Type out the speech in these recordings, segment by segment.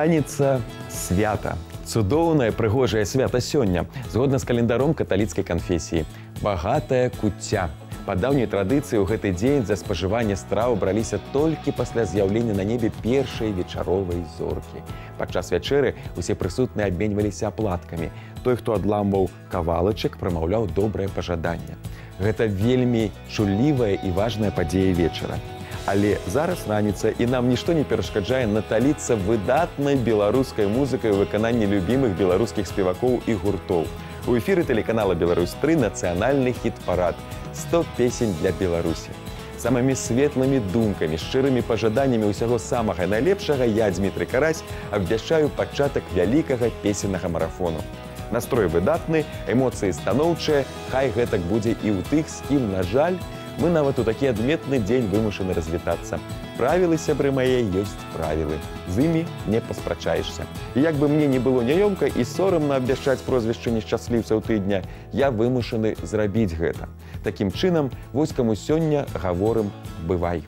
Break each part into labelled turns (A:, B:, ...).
A: Раніца свята. Цудоўнае прыгожае свята сёння, згодна з календаром каталіцкай канфесіі. Багатая куцця. Па даўняй традыцыі ў гэты дзень за спажыванне страў браліся толькі пасля з'яўлення на небе першай вечаровай зоркі. Падчас вячэры усе прысутныя абменьваліся аплаткамі. Той, хто адламваў кавалачак, прамаўляў добрае пажаданне. Гэта вельмі чуллівая і важная падзея вечара. Але зараз раніца, і нам нішто не перашкаджае наталіцца выдатнай беларускай музыкай у выкананні любімых беларускіх спевакоў і гуртоў. У эфіры тэлеканала «Беларусь-3» нацыянальны хіт-парад «100 песень для Беларусі». Самымі светлымі думкамі, шчырымі пажаданнямі ўсяго самага найлепшага я, Дмітрый Карась, абвяшчаю пачатак вялікага песеннага марафону. Настрой выдатны, эмоцыі станоўчыя, хай гэтак будзе і ў тых, з кім, на жаль, мы нават у такі адметны дзень вымушаны развітацца. Правілы, сябры мае, ёсць правілы. З імі не паспрачаешся. І як бы мне не было няёмка і сорамна абвяшчаць прозвішчы нешчасліўцаў тыдня, я вымушаны зрабіць гэта. Такім чынам, вось каму сёння гаворым «бывай».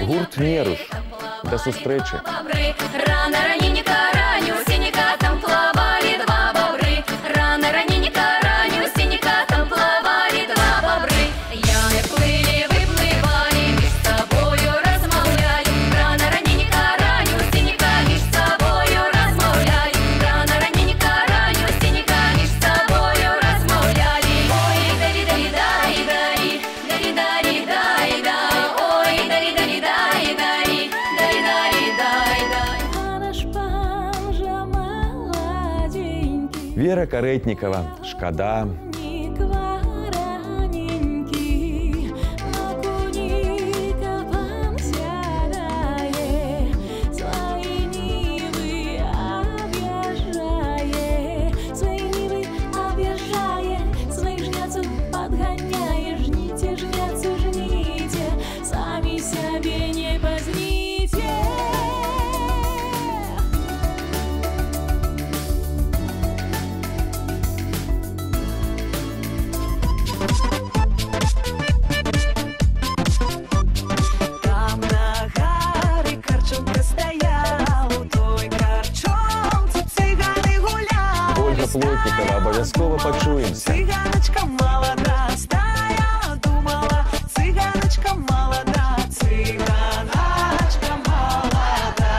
A: Гурт «Неруш». До сустрэчы. Рано раненька ранню, синяка там плавали два бобры. Рано раненька ранню, синяка там плавали два бобры. Яны плыли, выплывали, меж собою размовляли. Рано раненька ранню, синяка меж собою размовляли. Рано раненька ранню, синяка меж собою размовляли. Ой, дари-дари-дай-дай, дари-дари-дай-дай. Ой, дари-дари-дай. Вера Карэтнікава, «Шкада». Плотникова, обовязково почуемся. Цыганочка молода, стояла, думала, цыганочка молода, цыганочка молода.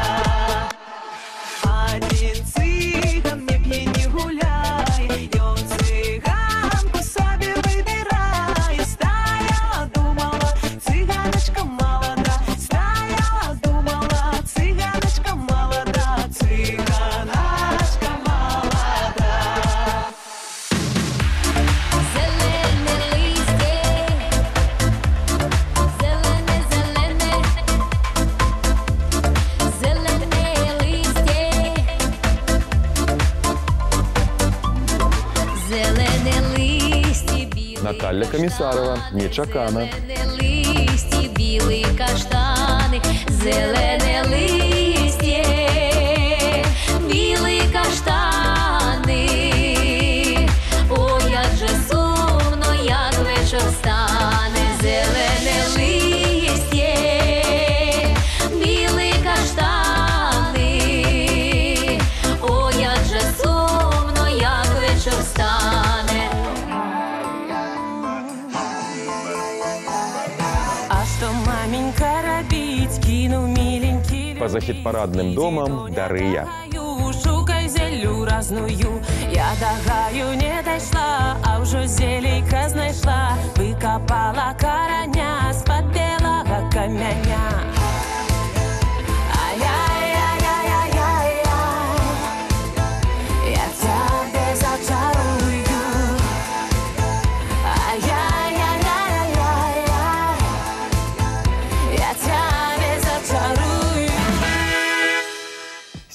A: Один цыган, не пей, не гуляй, и он цыганку себе выбирай. Стояла, думала, цыганочка молода, стояла, думала, цыганочка молода, цыганочка молода. Наталья Комиссарова, «Нечакано». Листья, белые каштаны, зеленые листья, белые каштаны. Ой, як же сумно, як вечір стане, зеленые листья, белые каштаны. Ой, як же сумно, як вечір стане. Поза хіт-парадным домам Дарыя. Шукай зелью разную, я до гаю не дайшла, а ўжо зелейка знайшла, выкапала караня з-пад белага камяня. Я тебе зачарую. Я тебя зачарую.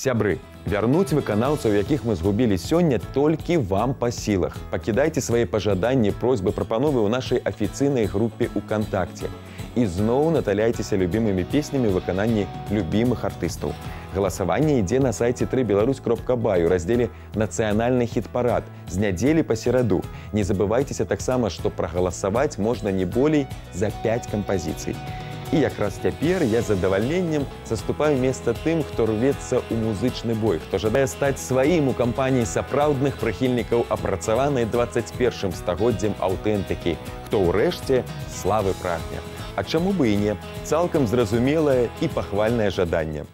A: Сябры, вярнуць выканаўцаў, якіх мы згубілі сёння, толькі вам па сілах. Пакідайце свае пажаданні, просьбы, прапановы ў нашай афіцыйнай групе УКонтакце. І зноў наталяйцеся любімымі песнямі ў выкананні любімых артыстаў. Галасаванне ідзе на сайце 3беларусь.бай у раздзеле «Нацыянальны хіт-парад» з нядзелі па сераду. Не забывайцеся таксама, што прагаласаваць можна не болей за 5 кампазіцый. І якраз цяпер я з задавальненнем саступаю месца тым, хто рвецца ў музычны бой, хто жадае стаць сваім у кампаніі сапраўдных прыхільнікаў апрацаванай 21 стагоддзем аўтэнтыкі, хто ўрэшце славы прагне. А чаму бы і не? Цалкам зразумелае і пахвальнае жаданне.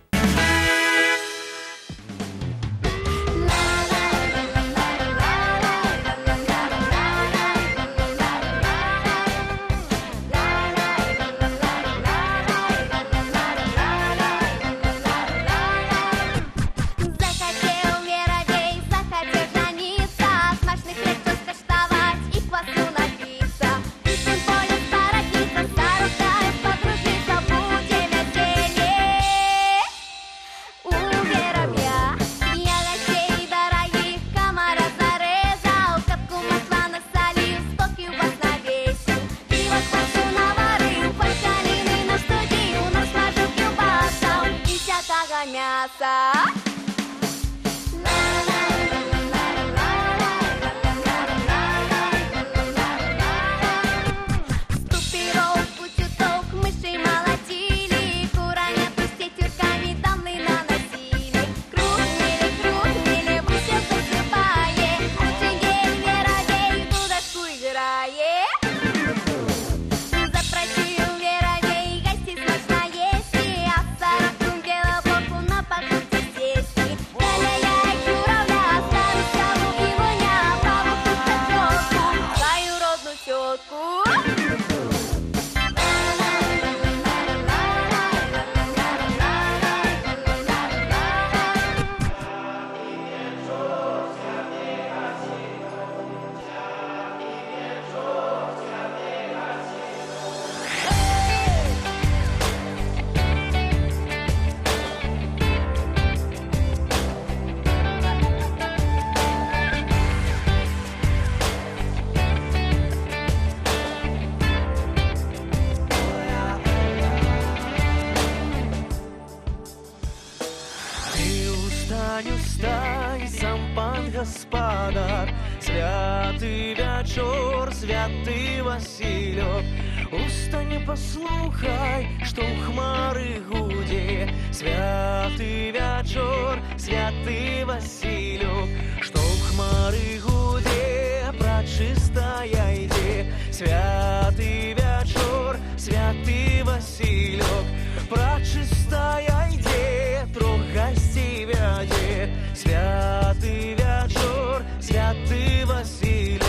B: Устай, сам пан гаспадар, святы вячор, святы Васілёк. Устань, паслухай, што ў хмары гудзе. Святы вячор, святы Васілёк, што ў хмары гудзе, прачыстая ідзе. Святы вячор, святы Васілёк, прачыстая ідзе, трох гасцей вядзе. Святы вячор, святы Васілёк.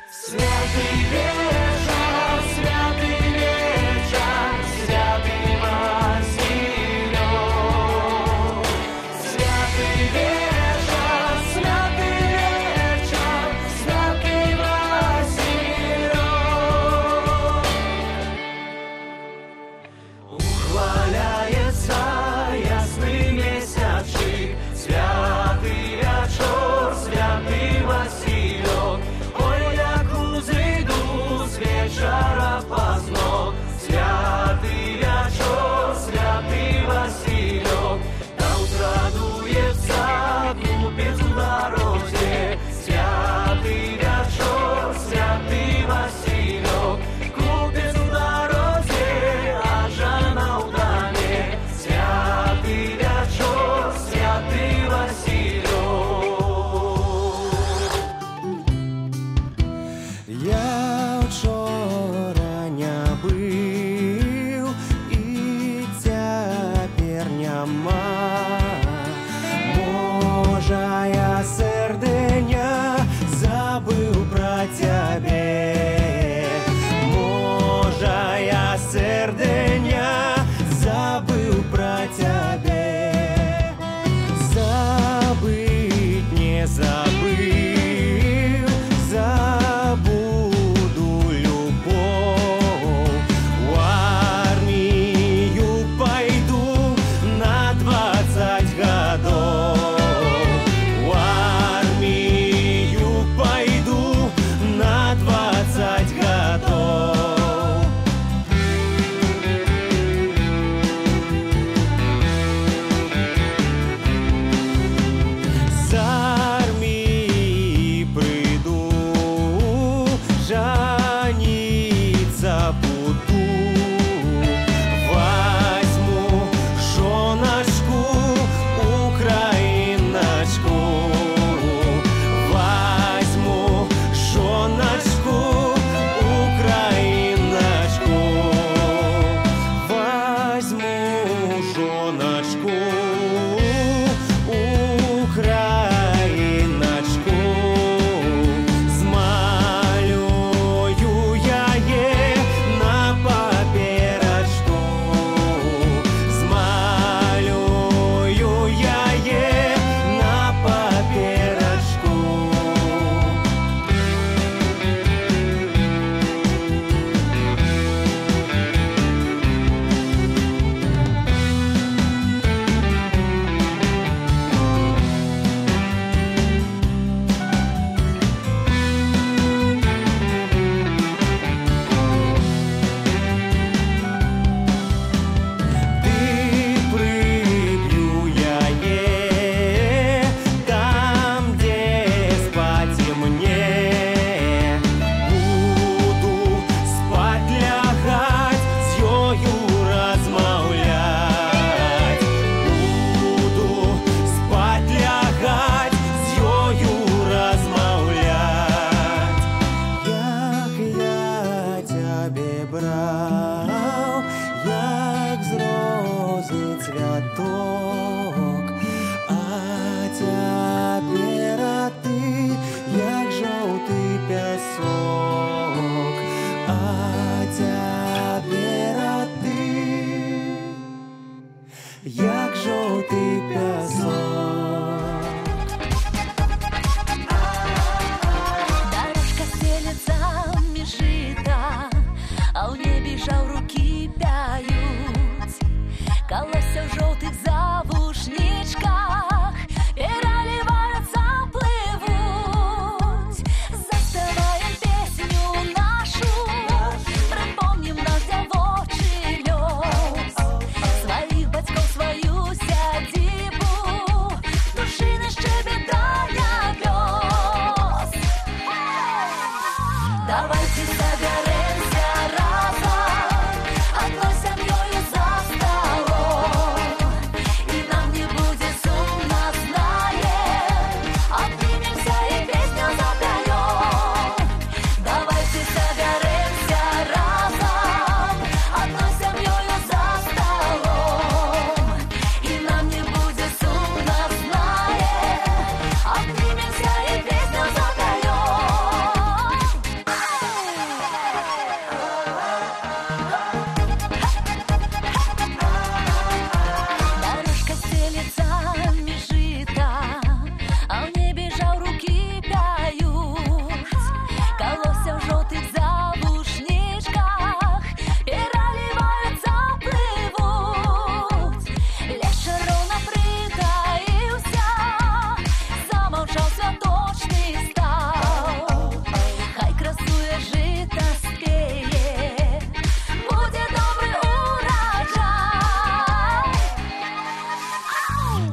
B: Святы вечар, святы вечар, святы Васілёк. Святы вечар, святы вечар, святы Васілёк.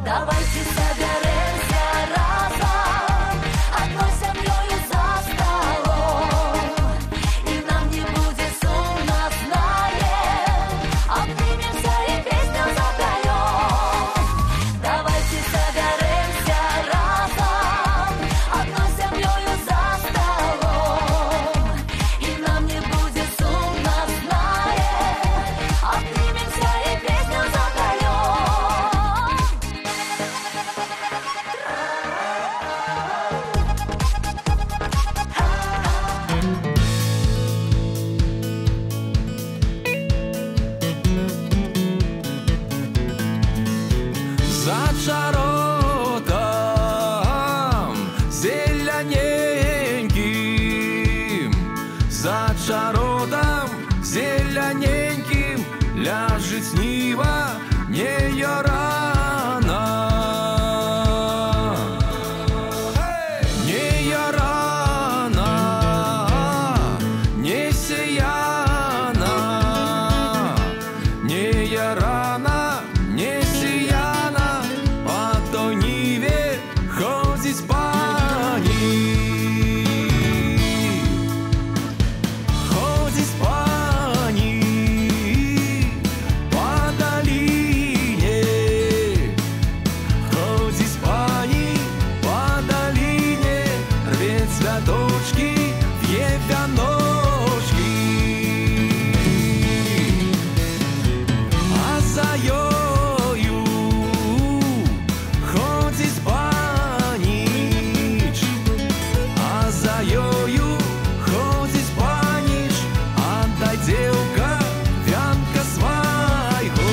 C: Давайте соберемся разом, одной семьей за столом, и нам не будет сумно, знаем, обнимемся и песню запоем. Давайте соберемся разом, одной семьей за столом, и нам не будет сумно, знаем, обнимемся и песню запоем.
D: За чародом зелененьким ляжет снива не рано. Не рано, не сияна, не рано, не сияна, по той ниве ходить по ней. Цветочки в ебяночки, а за ёю ходить по ніч, а за ёю ходить по ніч, отдай, девка, вянка свайго.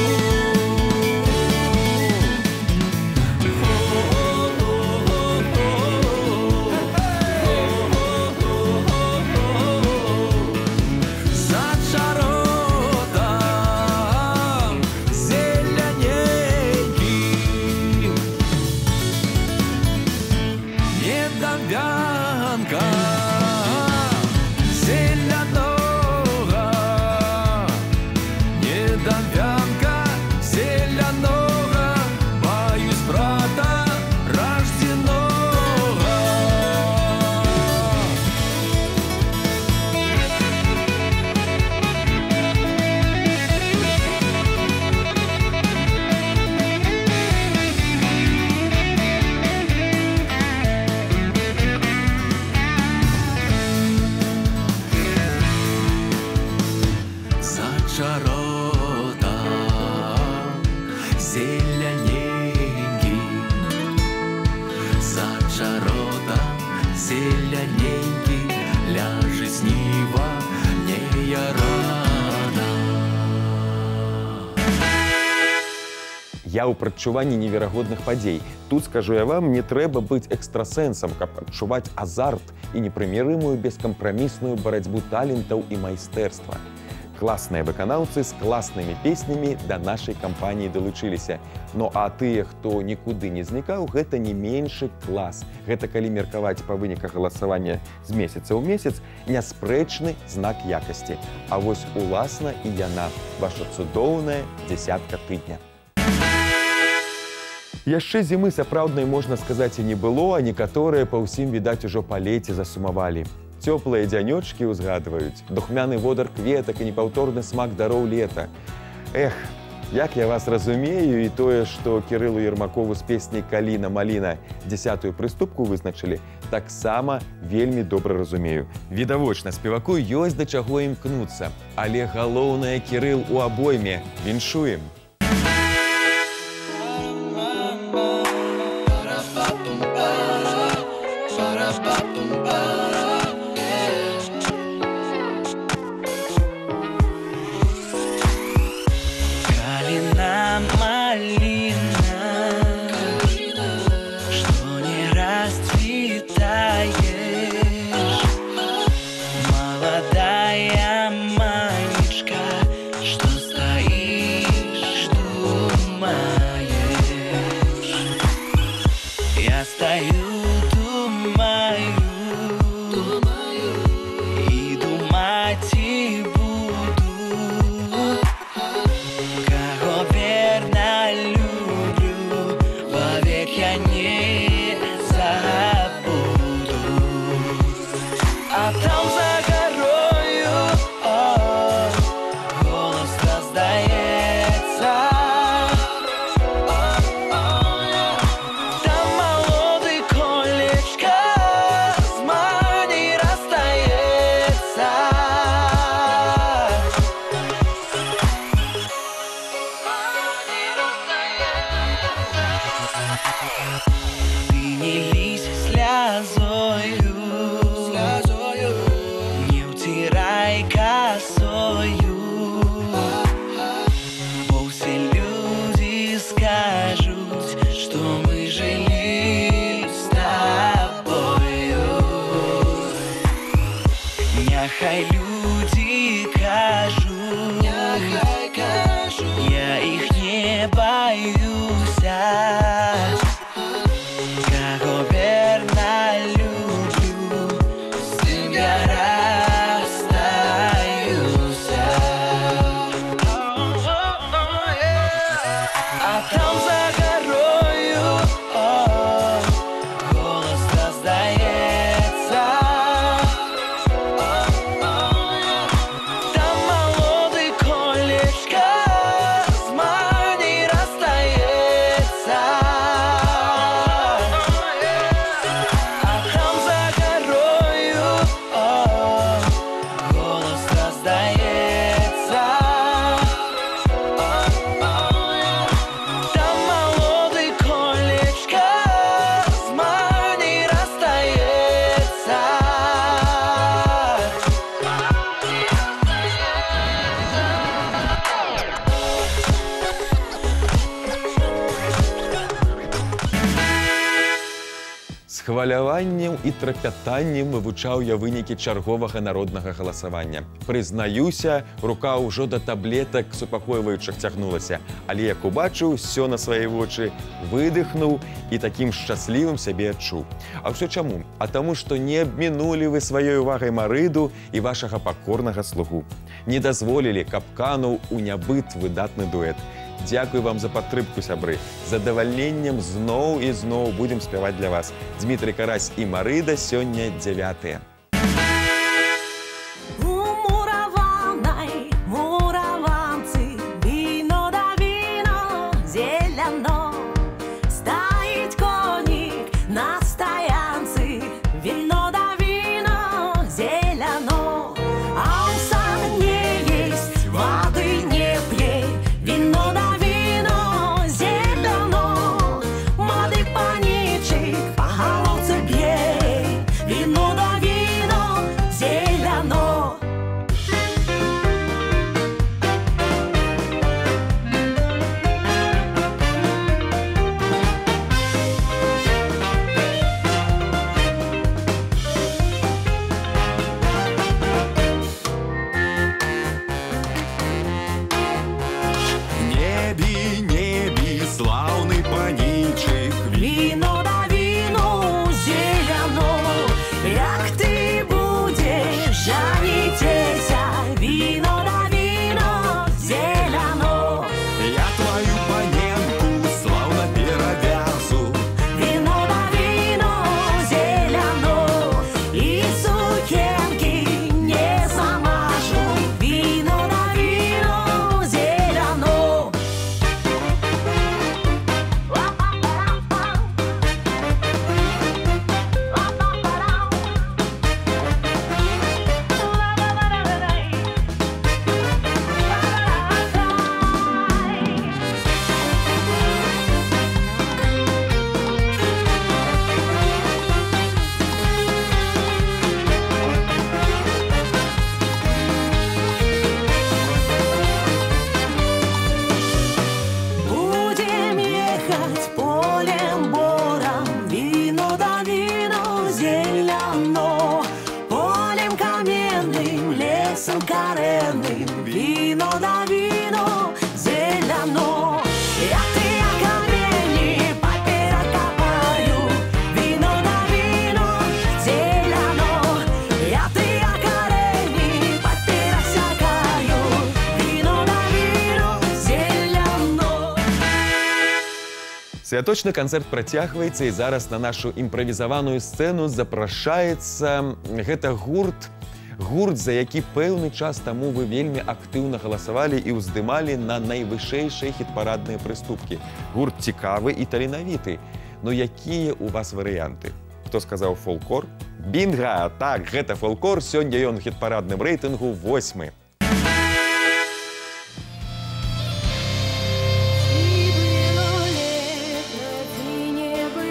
D: Вянка зеленого, недовянка зеленого, боюсь брата рожденного. Чарота зелененький, за чаротом зелененький ляжет снива не рано.
A: Я ў прадчуванні неверагодных падзей. Тут, скажу я вам, не трэба быць экстрасэнсам, каб адчуваць азарт і непрымірымую бескампрамісную барацьбу талентаў і майстэрства. Класныя выканаўцы з класнымі песнямі да нашай кампаніі далучыліся. Ну а тыя, хто нікуды не знікаў, гэта не меншы клас. Гэта калі меркаваць па выніках галасавання з месяца ў месяц, няспрэчны знак якасці. А вось уласна і яна, ваша цудоўная дзясятка тыдня. Яшчэ зімы сапраўднай, можна сказаць, і не было, а некаторыя па ўсім, відаць, ужо па леце засумавалі. Цёплыя дзянёчкі ўзгадваюць, духмяны водар кветак і непаўторны смак дароў лета. Эх, як я вас разумею, і тое, што Кірылу Ермакову з песняй «Каліна-маліна» 10-ю прыступку вызначылі, таксама вельмі добра разумею. Відавочна, спеваку ёсць да чаго імкнуцца, але галоўнае, Кірыл у абойме. Віншуем!
E: Ты не лись слезою, не утирай косою, бо все люди скажут, что мы жили с тобою. Няхай люди кажут, я их не боюсь, кого верно люблю, с ним я расстаюсь. А там за горою голос раздается. Там молодый колечко с мани расстается. А там за горою голос раздается. Там молодый колечко с мани расстается.
A: З хваляваннем і трапятаннем вывучаў я вынікі чарговага народнага галасавання. Прызнаюся, рука ўжо да таблетак супакойваючых цягнулася, але як убачыў усё на свае вочы, выдыхнуў і такім шчаслівым сябе адчуў. А ўсё чаму? А таму, што не абмінулі вы сваёй увагай Марыду і вашага пакорнага слугу. Не дазволілі, каб кануў у нябыт выдатны дуэт. Дзякуй вам за падтрымку, сябры. З задавальненнем зноў і зноў будзем спяваць для вас. Дмітрый Карась і Марыда сёння 9.
C: У мураванай мураванцы, вино да вино зелено. Стоит коник на стоянце, вино да вино зелено. А он сам не есть, воды не пьет, вино да вино зелено. Молодый паничек по головце бей, вино да вино зелено.
D: Небі, небі, славний панічик,
C: Вино да вино зелено. Як ты будешь жанитеся, вино да вино зелено.
D: я твою паненку славно перевязу.
C: Вино да вино зелено. И сукенки не замажу, вино да вино зелено. Будем ехать полем бором, вино да вино зелено. Полем каменным, лесом коренным, вино да вино зелено. Я ты камни поперек копаю, вино да вино зелено. Я ты корени поперек сякаю, вино да вино зелено.
A: Святочны канцэрт працягваецца, і зараз на нашу імправізаваную сцэну запрашаецца гэта гурт, за які пэўны час таму вы вельмі актыўна галасавалі і ўздымалі на найвышэйшыя хіт-парадныя прыступкі. Гурт цікавы і таленавіты. Ну якія ў вас варыянты? Хто сказаў фолклор? Бінга! Так, гэта фолклор, сёння ён у хіт-парадным рэйтынгу 8.
C: И было лето, и не было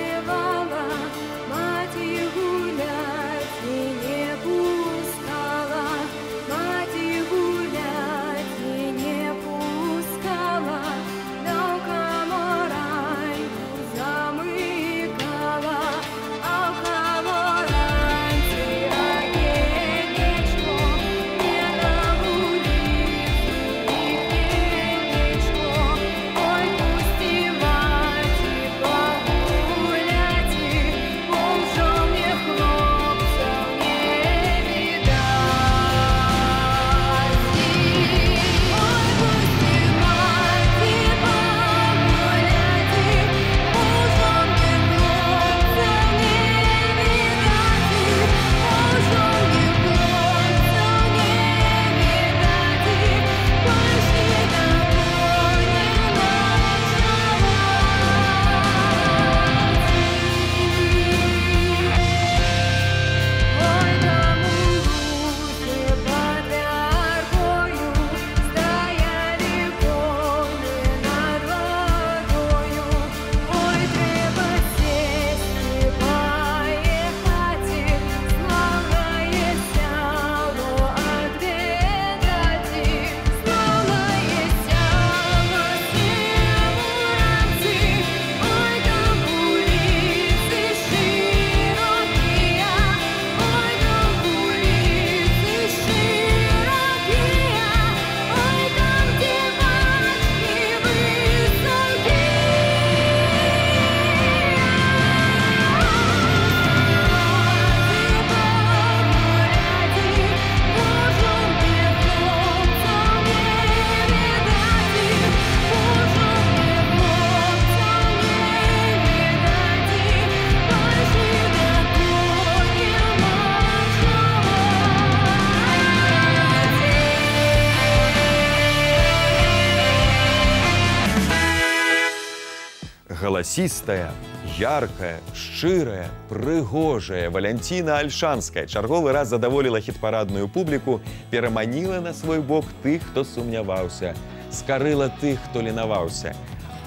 A: галасістая, яркая, шчырая, прыгожая Валянціна Альшанская чарговы раз задаволіла хіт-парадную публіку, пераманіла на свой бок тых, хто сумняваўся, скарыла тых, хто ленаваўся,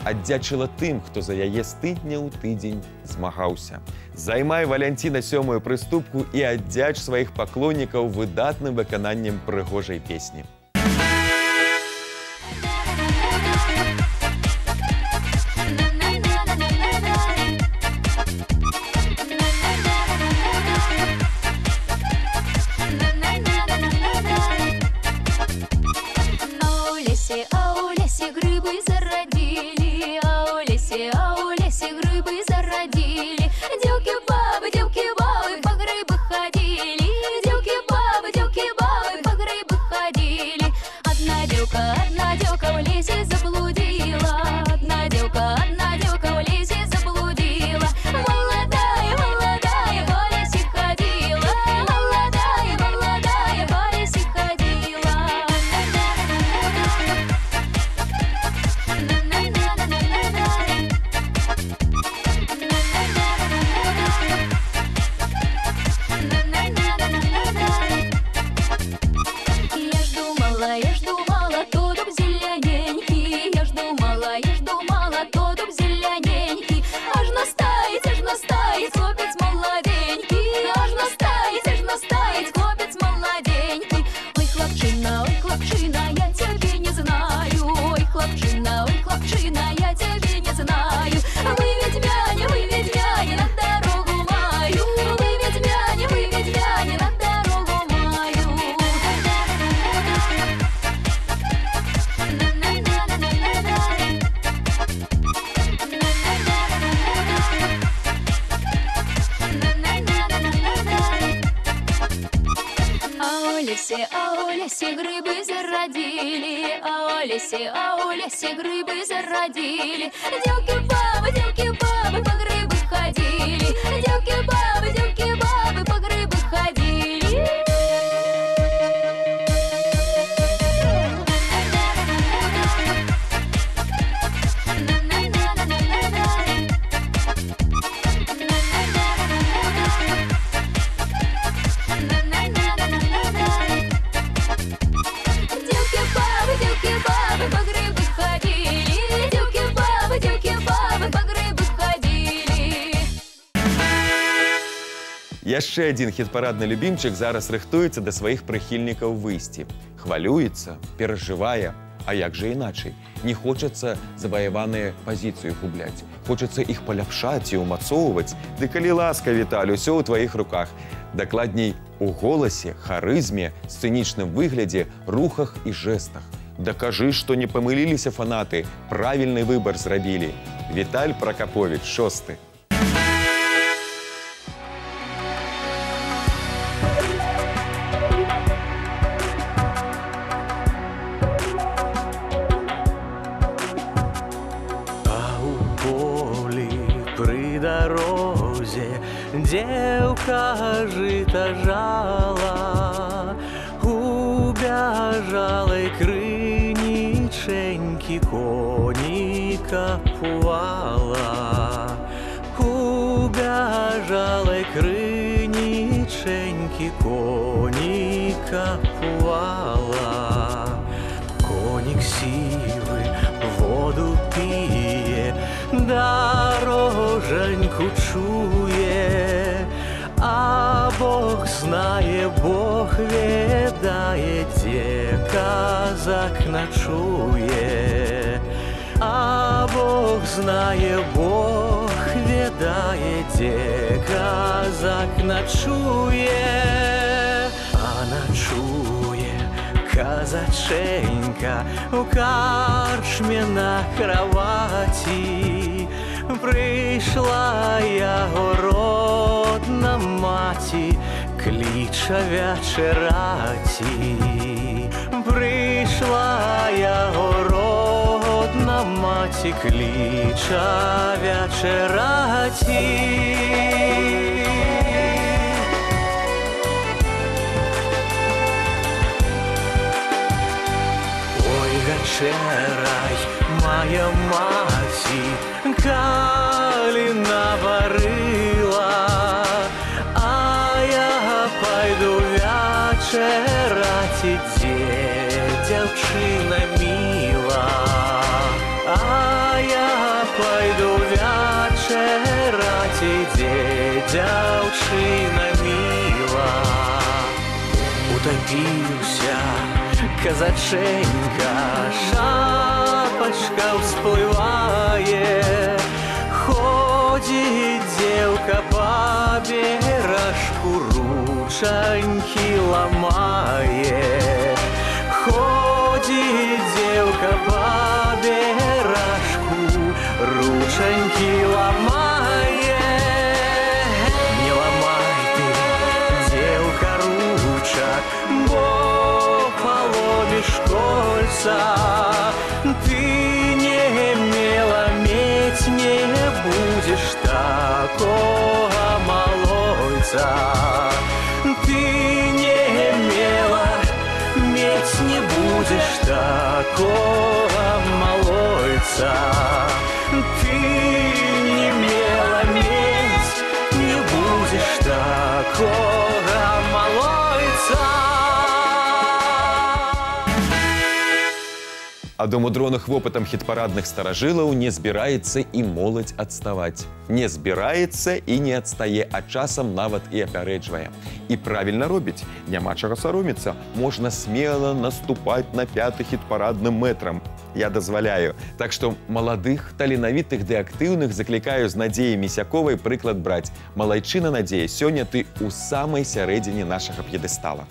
A: аддзячыла тым, хто за яе з тыдня ў тыдзень змагаўся. Займай, Валянціна, сёмую прыступку і аддзяч сваіх паклоннікаў выдатным выкананнем прыгожай песні.
F: А у лесе грибы зародили. Девки-бабы по грибы ходили. Девки-бабы по грибы ходили.
A: Яшчэ адзін хіт-парадны любімчык зараз рыхтуецца да сваіх прыхільнікаў выйсці. Хвалюецца, перажывае, а як жа іначай? Не хочацца заваяваныя пазіцыю губляць. Хочацца іх паляпшаць і ўмацоўваць. Ды калі ласка, Віталь, усё ў тваіх руках. Дакладней, у голасе, харызме, сцэнічным выглядзе, рухах і жэстах. Дакажы, што не памыліліся фанаты, правільны выбар зрабілі. Віталь Пракаповіч, 6.
E: Девка жито жала, у бяжалай крынічэнькі коніка пувала. У бяжалай крынічэнькі коніка пувала. Конік сівы воду піе, дороженьку чуе, а Бог знае, Бог ведае, дзе казак начуе. А Бог знае, Бог ведае, дзе казак начуе. А начуе казаченька у карчме на кроваті. Прийшла яго родна маці, кліча вячераці. Прийшла яго родна маці, кліча вячераці. Ой, вечерай, моя маці, сидзе дзяўчына міла. Утапіўся казаченька, шапачка ўсплывае. Ходзіць дзеўка па беражку, ручанькі ламае. Ходзіць дзеўка па беражку, ручанькі ламае. Не ламай ты, дзеўка, ручак, бо паломіш кольца. Ты не мела мець не будзеш такога малойца. Ты не мела мець не будзеш такога малойца. Ты не мела мець не будзеш такога малойца.
A: Ад умудроных вопытам хіт-парадных старажылаў не збіраецца і моладзь адставаць. Не збіраецца і не адстае, а часам нават і апярэджвае. І правільна робіць, няма чаго саромецца. Можна смела наступаць на 5-й хіт-парадным мэтрам. Я дазваляю. Так што маладых, таленавітых ды актыўных заклікаю з Надзеяй Місяковай прыклад браць. Малайчына, Надзея, сёння ты ў самай сярэдзіне нашага п'едэстала.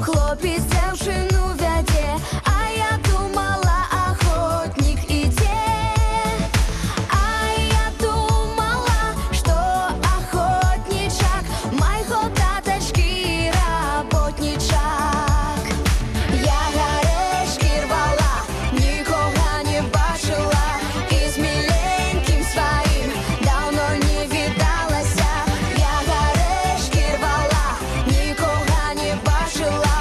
F: Хлопец дзяўчыну вядзе, а я думала, ахотнік ідзе. А я думала, што ахотнічак майго татачкі работнічак. Я гарэшкі рвала, нікога не бачыла, і з міленькім сваім даўно не відалася. Я гарэшкі рвала, нікога не бачыла,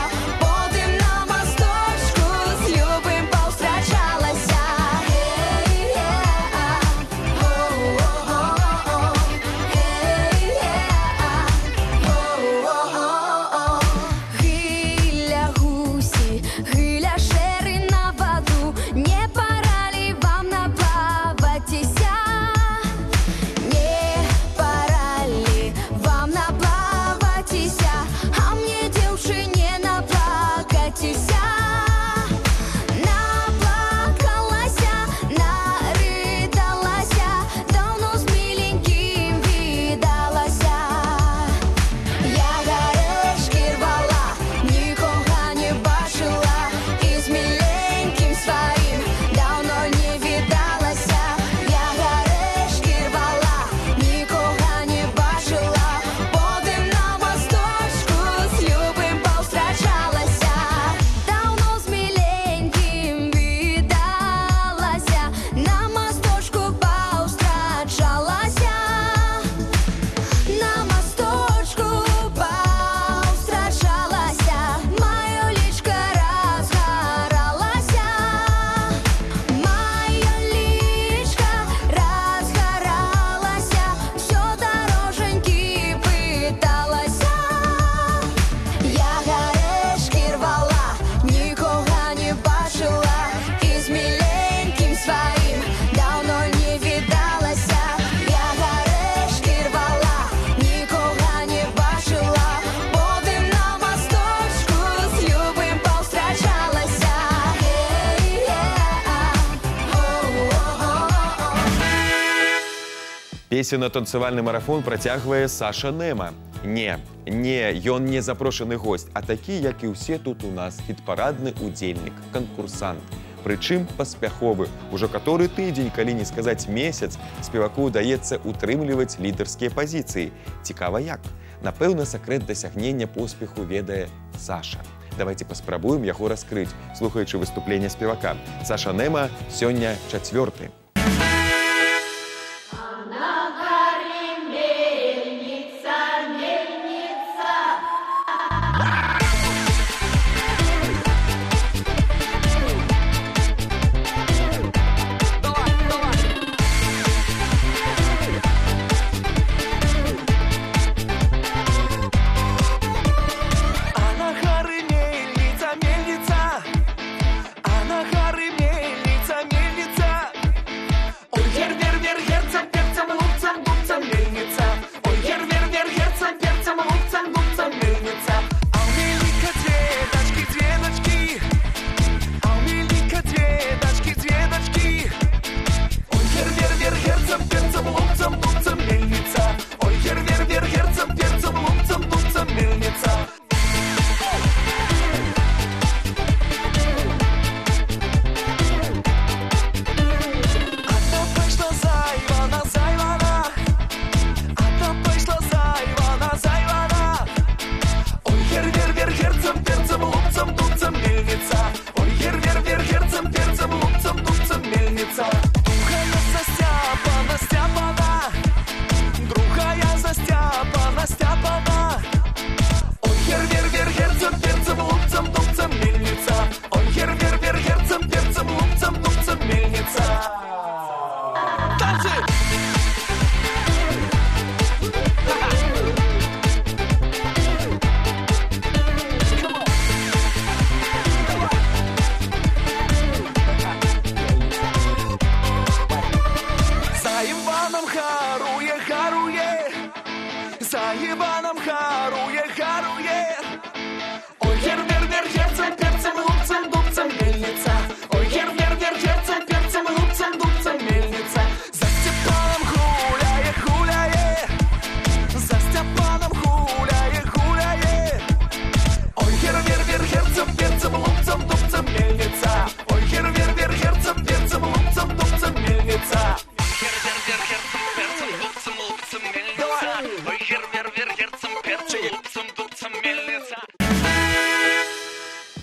A: Песенна-танцевальны марафон працягвае Саша Нема. Не, ён не запрошаны госць, а такі, як і ўсе тут у нас, хіт-парадны удзельнік, канкурсант. Прычым паспяховы. Ужо каторы тыдзень, калі не сказаць месяц, спеваку удаецца утрымліваць лідарскія пазіцыі. Цікава як? Напэўна, сакрэт дасягнення поспеху ведае Саша. Давайте паспрабуем яго раскрыць, слухаючы выступлення спевака. Саша Нема сёння 4-й.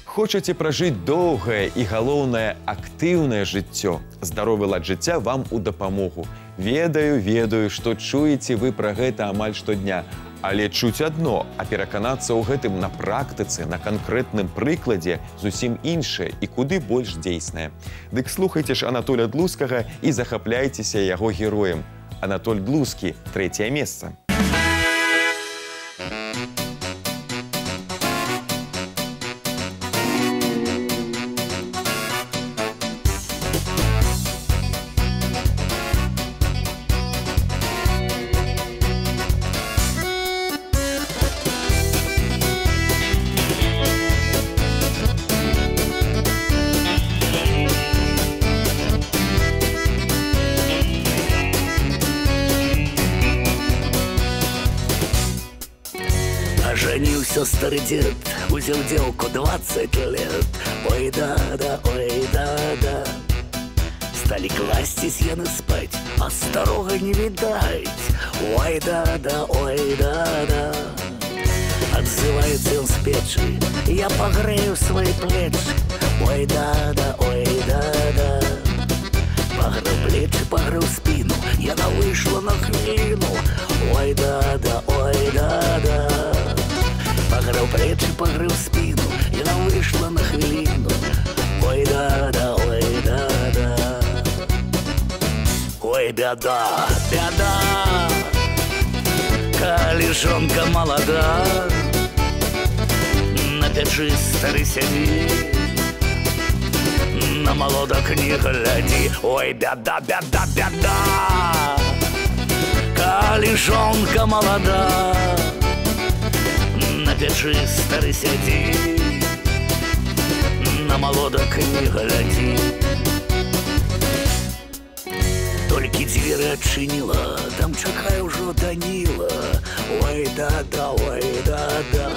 A: Хочаце пражыць доўгае і, галоўнае, актыўнае жыццё. Здаровы лад жыцця вам у дапамогу. Ведаю, што чуеце вы пра гэта амаль штодня. Але чуць адно, а пераканацца ў гэтым на практыцы, на канкрэтным прыкладзе зусім іншае і куды больш дзейснае. Дык слухайце ж Анатоля Длускага і захапляйцеся яго героем. Анатоль Длускі, 3е месца.
G: Женился старый дед, узел девку 20 лет. Ой да-да, ой да-да. Стали класть и сьены спать, а старого не видать. Ой да-да, ой да-да. Отзывается он с печи, я погрею свои плечи. Ой да-да, ой да-да. Погрел плечи, погрел спину, я вышла на хвилину. Ой да-да, ой да-да. Погрел плечи, погрел спину, и она вышла на хвилину. Ой да-да, ой да-да. Ой беда, беда, калежонка молода, на печи старый сидит, на молодок не гляди. Ой беда, беда, беда, калежонка молода, на печи старый сидит, на молодок не гляди. Только двери отчинила, там чакай уже Данила. Ой да-да, ой да-да.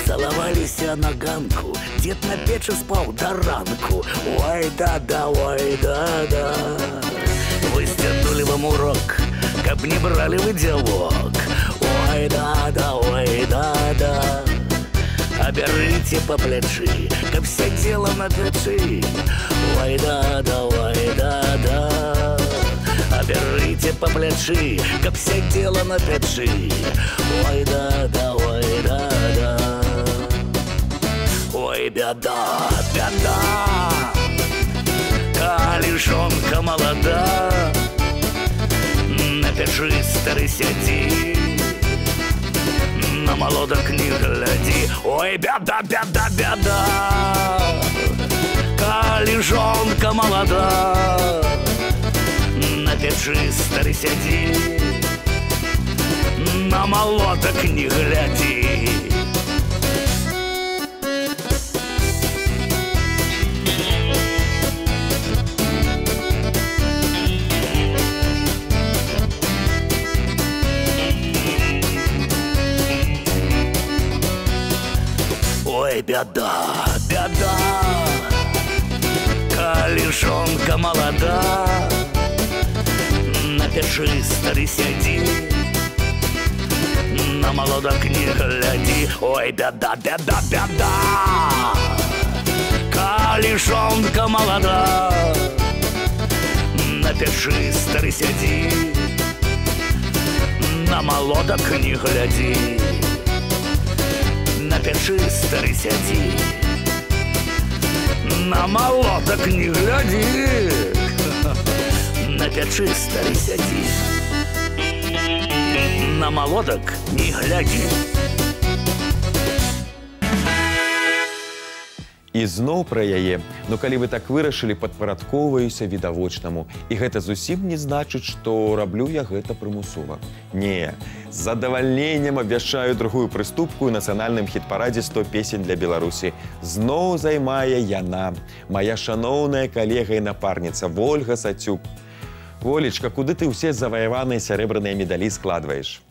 G: Целовались на ганку, дед на печи спал до ранку. Ой да-да, ой да-да. Вы стянули вам урок, как не брали вы диалог. Ой да-да, ой да-да. Оберите по плечи, как все дело на печи. Ой да-да, ой да-да. Оберите по плечи, как все дело на печи. Ой да-да, ой да-да. Ой беда, беда, калежонка молода, на печи старый сидит, на молодок не гляди. Ой беда, беда, беда, калежонка молода, на печи старый сидит, на молодок не гляди. Ой, беда, беда, калежонка молода, на печи старый сидит, на молодок не гляди. Ой, беда, беда, беда, калежонка молода, на печи старый сидит, на молодок не гляди. На печи старый сидит, на молоток не гляди. На печи старый сидит, на молоток не гляди.
A: І зноў пра яе, ну калі вы так вырашылі, падпарадкоўваюся відавочнаму. І гэта зусім не значыць, што раблю я гэта прымусова. Не, з задавальненнем абвяшчаю другую прыступку ў нацыянальным хіт-парадзе 100 песень для Беларусі. Зноў займае яна, мая шаноўная калега і напарніца Вольга Сацюк. Волечка, куды ты ўсе заваяваныя сярэбраныя медалі складваеш?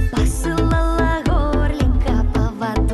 F: Посылала горлинка по воду.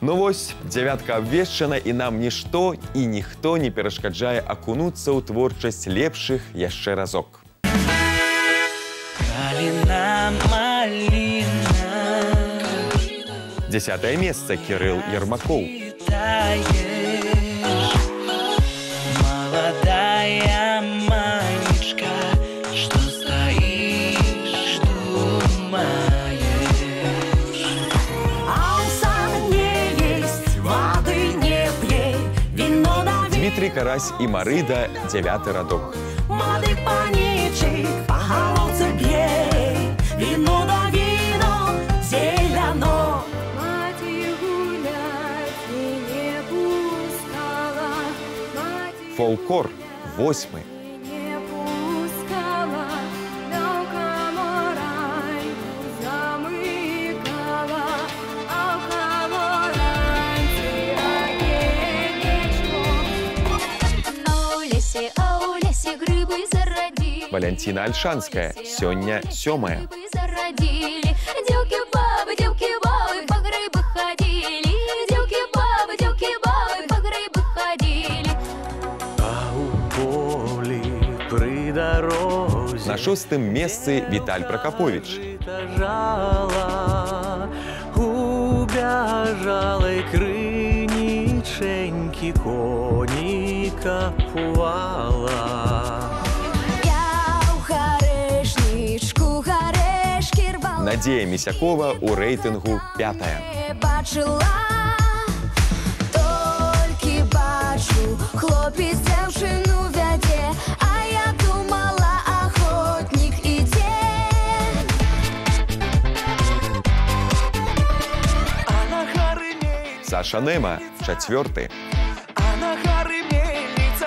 A: Ну вось, дзявятка абвешчана, і нам нішто і ніхто не перашкаджае акунуцца ў творчасць лепшых яшчэ разок.
E: Калина, малина,
A: 10-е месца Кирилл Ермаков.
E: летаешь, молодая манечка, что стоишь, думаешь.
C: А у сам не есть, воды не пей, вино да
A: Дмитрий Карась и Марыда, 9-й радок.
C: молодых паничек по головце бей, вино да вино зелено.
H: Мать гулять не пускала, мать
A: Фолклор, 8-й.
H: не пускала, до комарай замыкала, а комаранте
F: У лесе грибы зародили.
A: Валентина Альшанская, сёння 7-я.
F: Грибы зародили. Девки-бабы по грибы ходили. Девки-бабы по грибы ходили.
E: А у полі при дорозі
A: На 6-м месцы Виталь Прокопович.
E: жала у бяжалай криніченькі коніка пувала.
F: Я у гарешничку гарешки рвала.
A: Надея Мисякова у рейтингу 5-я.
F: Бачила, тільки бачу, хлопець дівчину веде, а я думала, охотник іде.
E: А на гары
A: Саша Нема, 4-й.
E: а на гары мельница.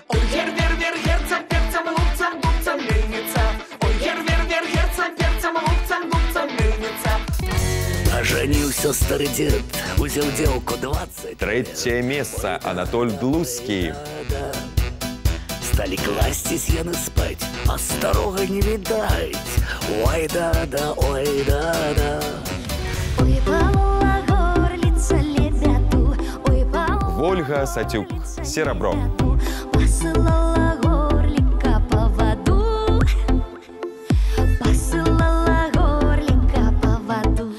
E: Ой, вер, герцем, перцем, лупцем, мельница. Ой, вер, герцем, перцем, лупцем, мельница.
G: Оженился старый дед, узел девку 20.
A: 3-е место Анатоль Длузский.
G: Стали класть сены спать, а старого не видать. Ой, да-да, ой, да-да.
F: Ой, пала горлица лебяду, ой, пала
A: Вольга Сатюк, Серебро.
F: посылала горлика по воду, посылала горлика по воду.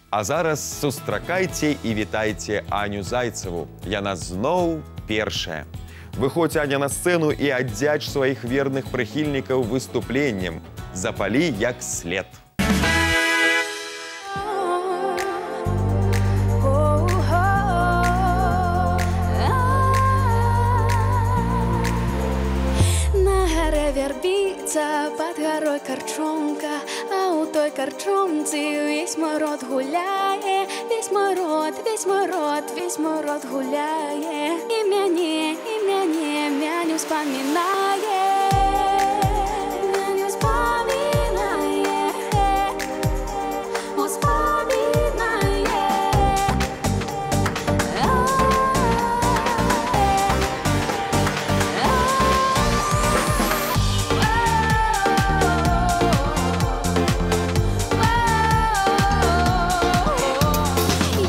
A: А зараз сустракайце і вітайце Аню Зайцеву. Яна зноў першая. Выходзь, Аня, на сцэну і аддзяч сваіх верных прыхільнікаў выступленнем. Запалі як след.
H: На горе вербица, под горой корчомка, а у той корчомцы весь мой род гуляе, весь мой род, весь мой род, весь мой род гуляе. И мяне не вспоминае. Мяне вспоминае, вспоминае.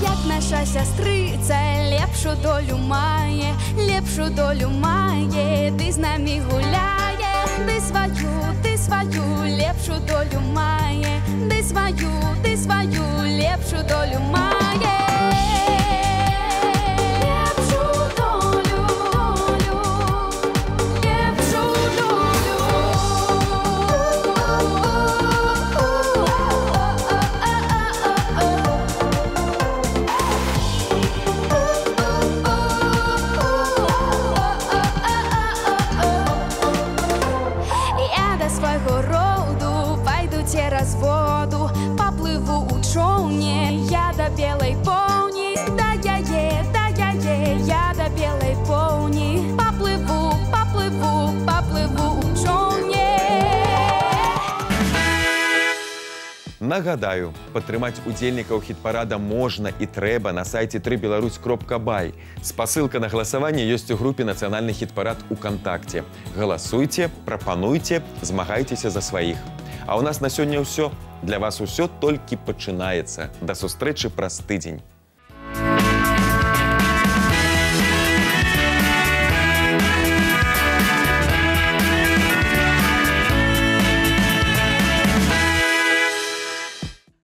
H: Як наша сястриця лепшу долю має, ти з нами гуляє, ти свою лепшу долю має, ти свою лепшу долю має. Лепшу долю, лепшу Я до свого роду пойду через воду, попливу у човне, я до белой пони, да я до белой пони, попливу у човне.
A: Нагадаю, падтрымаць удзельнікаў хіт-парада можна і трэба на сайце 3беларусь.бай. Спасылка на галасаванне ёсць у групе «Нацыянальны хіт-парад» УКонтакце. Галасуйце, прапануйце, змагайцеся за сваіх. А ў нас на сёння ўсё. Для вас усё толькі пачынаецца. Да сустрэчы праз тыдзень.